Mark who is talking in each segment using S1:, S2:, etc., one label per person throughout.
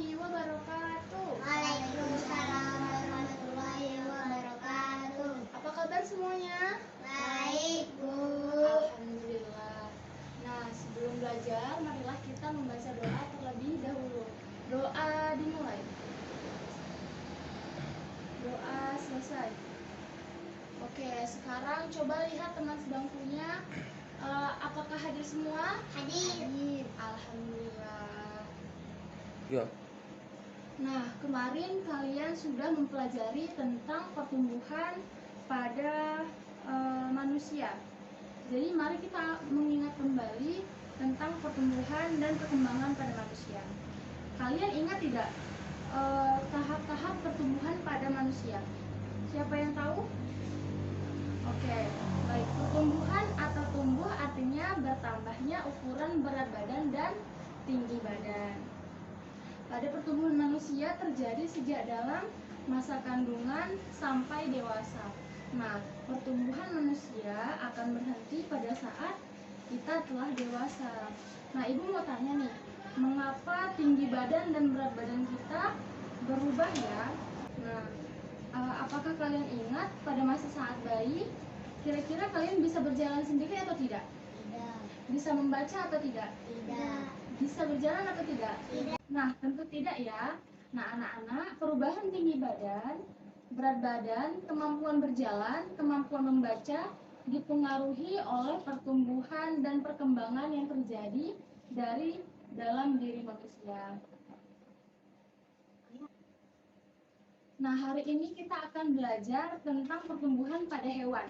S1: warahmatullahi wabarakatuh.
S2: Waalaikumsalam warahmatullahi wabarakatuh.
S1: Apa kabar semuanya?
S2: Baik, Bu.
S1: Alhamdulillah. Nah, sebelum belajar, marilah kita membaca doa terlebih dahulu. Doa dimulai. Doa selesai. Oke, sekarang coba lihat teman sebangkunya. Apakah hadir semua?
S2: Hadir.
S1: Alhamdulillah.
S3: Ya.
S1: Nah, kemarin kalian sudah mempelajari tentang pertumbuhan pada manusia. Jadi mari kita mengingat kembali tentang pertumbuhan dan perkembangan pada manusia. Kalian ingat tidak tahap-tahap pertumbuhan pada manusia? Siapa yang tahu? Oke, baik. Pertumbuhan atau tumbuh artinya bertambahnya ukuran berat badan dan tinggi badan. Pada pertumbuhan manusia terjadi sejak dalam masa kandungan sampai dewasa. Nah, pertumbuhan manusia akan berhenti pada saat kita telah dewasa. Nah, Ibu mau tanya nih, mengapa tinggi badan dan berat badan kita berubah ya? Nah, apakah kalian ingat pada masa saat bayi, kira-kira kalian bisa berjalan sendiri atau tidak?
S2: Tidak.
S1: Bisa membaca atau tidak?
S2: Tidak.
S1: Bisa berjalan atau tidak?
S2: Tidak.
S1: Nah, tentu tidak ya. Nah, anak-anak, perubahan tinggi badan, berat badan, kemampuan berjalan, kemampuan membaca dipengaruhi oleh pertumbuhan dan perkembangan yang terjadi dari dalam diri manusia. Nah, hari ini kita akan belajar tentang pertumbuhan pada hewan.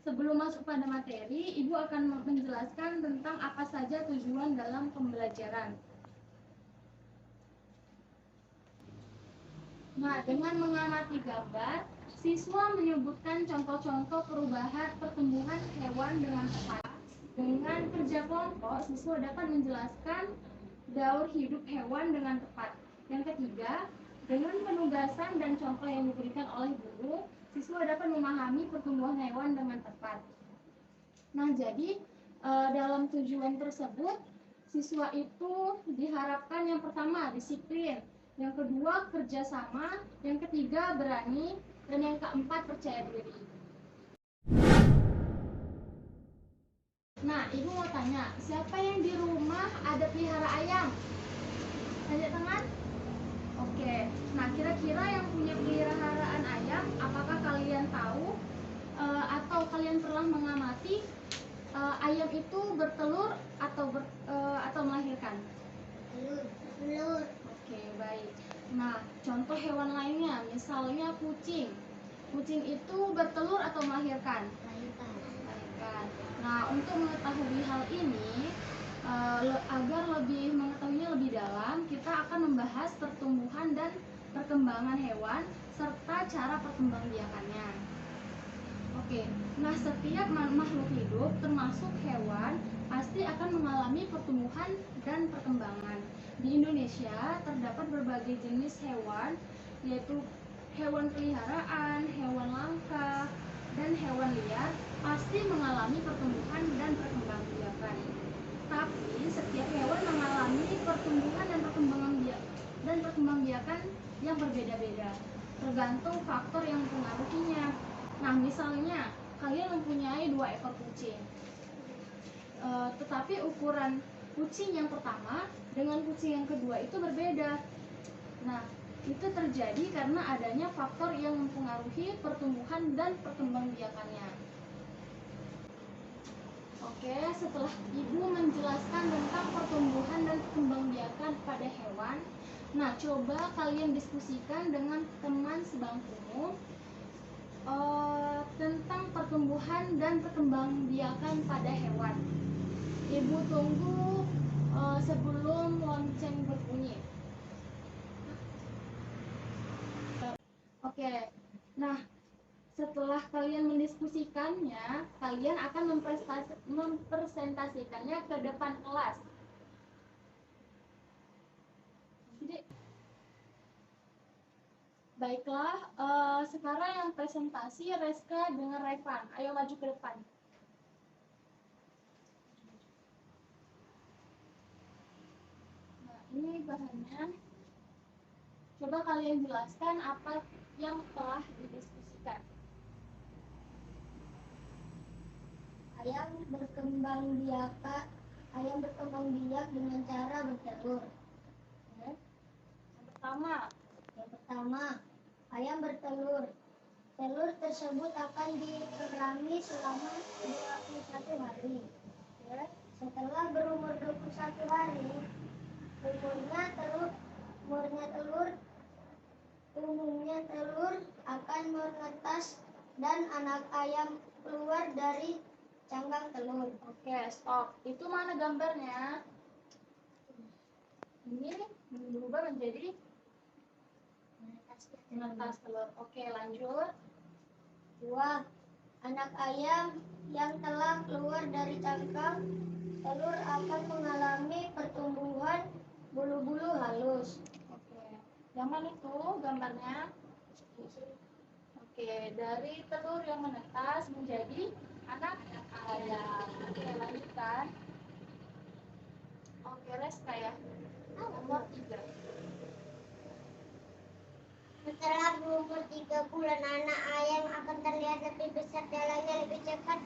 S1: Sebelum masuk pada materi, Ibu akan menjelaskan tentang apa saja tujuan dalam pembelajaran. Nah, dengan mengamati gambar, siswa menyebutkan contoh-contoh perubahan pertumbuhan hewan dengan tepat. Dengan kerja kelompok, siswa dapat menjelaskan daur hidup hewan dengan tepat. Yang ketiga, dengan penugasan dan contoh yang diberikan oleh guru, siswa dapat memahami pertumbuhan hewan dengan tepat. Nah, jadi dalam tujuan tersebut, siswa itu diharapkan yang pertama disiplin, yang kedua kerjasama, yang ketiga berani, dan yang keempat percaya diri. Nah, Ibu mau tanya, siapa yang di rumah ada pelihara ayam? Tanda tangan? Oke, nah kira-kira yang punya peliharaan ayam, apakah kalian tahu atau kalian pernah mengamati ayam itu bertelur atau melahirkan?
S2: Telur.
S1: Oke, baik. Nah, contoh hewan lainnya, misalnya kucing. Kucing itu bertelur atau melahirkan?
S2: Melahirkan.
S1: Melahirkan. Nah, untuk mengetahui hal ini, agar lebih mengetahuinya lebih dalam, kita akan membahas pertumbuhan dan perkembangan hewan serta cara perkembangbiakannya. Oke, nah setiap makhluk hidup termasuk hewan pasti akan mengalami pertumbuhan dan perkembangan. Di Indonesia terdapat berbagai jenis hewan, yaitu hewan peliharaan, hewan langka, dan hewan liar pasti mengalami pertumbuhan dan perkembangbiakan. Tapi setiap hewan mengalami pertumbuhan dan perkembangbiakan yang berbeda-beda, tergantung faktor yang mempengaruhinya. Nah, misalnya kalian mempunyai 2 ekor kucing, tetapi ukuran kucing yang pertama dengan kucing yang kedua itu berbeda. Nah, itu terjadi karena adanya faktor yang mempengaruhi pertumbuhan dan perkembangbiakannya. Oke, setelah Ibu menjelaskan tentang pertumbuhan dan perkembangbiakan pada hewan, nah coba kalian diskusikan dengan teman sebangkumu tentang pertumbuhan dan perkembangbiakan pada hewan. Ibu tunggu sebelum lonceng berbunyi. Oke, nah setelah kalian mendiskusikannya, kalian akan mempresentasikannya ke depan kelas. Jadi, baiklah, sekarang yang presentasi Reska dengan Revan. Ayo maju ke depan. Nah, ini bahannya. Coba kalian jelaskan apa yang telah didiskusikan.
S2: Ayam berkembang biak dengan cara bertelur.
S1: Oke. Yang
S2: pertama, ayam bertelur. Telur tersebut akan dikerami selama 21 hari.
S1: Oke.
S2: Setelah berumur 21 hari, umumnya telur akan menetas dan anak ayam keluar dari cangkang telur.
S1: Oke, stop. Itu mana gambarnya? Ini berubah menjadi menetas telur. Oke, lanjut.
S2: 2. Anak ayam yang telah keluar dari cangkang telur akan mengalami pertumbuhan bulu-bulu halus.
S1: Oke. Yang mana itu gambarnya? Oke, dari telur yang menetas menjadi anak ayam. Oke, lanjutkan. Oke, Reska ya. Nomor 3.
S2: Setelah berumur 3 bulan, anak ayam akan terlihat lebih besar, jalannya lebih cepat,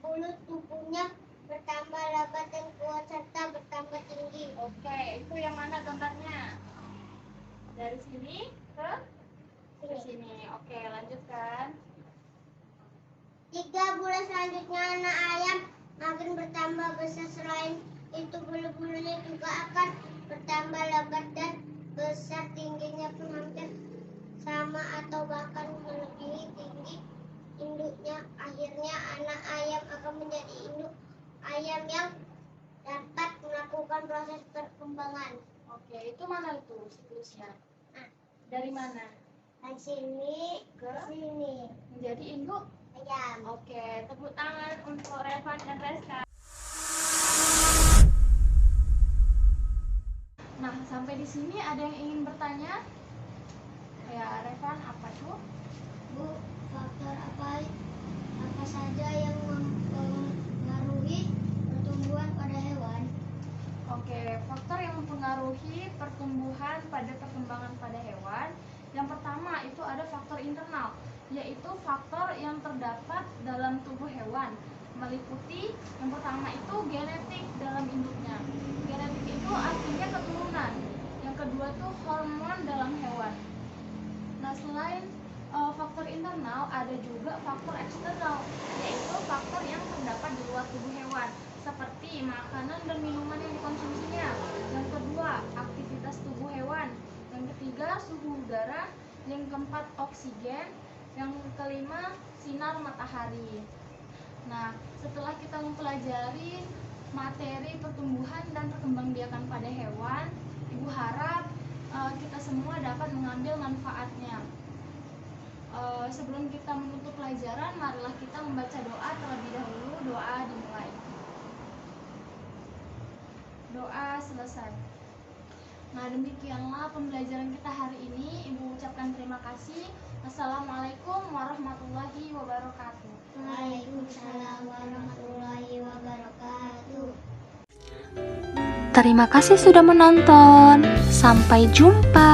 S2: bulu tubuhnya bertambah lebat dan kuat serta bertambah tinggi.
S1: Oke, itu yang mana gambarnya? Dari sini ke sini. Oke, lanjutkan.
S2: 3 bulan selanjutnya anak ayam akan bertambah besar. Selain itu bulu-bulunya juga akan bertambah lebat dan besar, tingginya pun hampir sama atau bahkan melebihi tinggi induknya. Akhirnya anak ayam akan menjadi induk ayam yang dapat melakukan proses perkembangan.
S1: Oke, itu mana itu siklusnya?
S2: Nah,
S1: Dari mana?
S2: dari sini ke sini
S1: Menjadi induk
S2: ayam.
S1: Oke, tepuk tangan untuk Revan dan Reska. Nah, sampai di sini ada yang ingin bertanya? Ya, Revan, apa tuh?
S2: Bu, faktor apa saja yang mempengaruhi pertumbuhan pada hewan?
S1: Oke, faktor yang mempengaruhi pertumbuhan pada perkembangan pada hewan. Yang pertama itu ada faktor internal, yaitu faktor yang terdapat dalam tubuh hewan, meliputi yang pertama itu genetik dalam induknya. Genetik itu artinya keturunan. Yang kedua itu hormon dalam hewan. Nah, selain faktor internal, ada juga faktor eksternal, yaitu faktor yang terdapat di luar tubuh hewan, seperti makanan dan minuman yang dikonsumsinya. Yang kedua, aktivitas tubuh hewan. Yang ketiga, suhu udara. Yang keempat, oksigen. Yang kelima, sinar matahari. Nah, setelah kita mempelajari materi pertumbuhan dan perkembangbiakan pada hewan, Ibu harap kita semua dapat mengambil manfaatnya. Sebelum kita menutup pelajaran, marilah kita membaca doa terlebih dahulu. Doa dimulai. Doa selesai. Nah, demikianlah pembelajaran kita hari ini. Ibu ucapkan terima kasih. Assalamualaikum warahmatullahi wabarakatuh.
S2: Waalaikumsalam warahmatullahi wabarakatuh.
S3: Terima kasih sudah menonton. Sampai jumpa.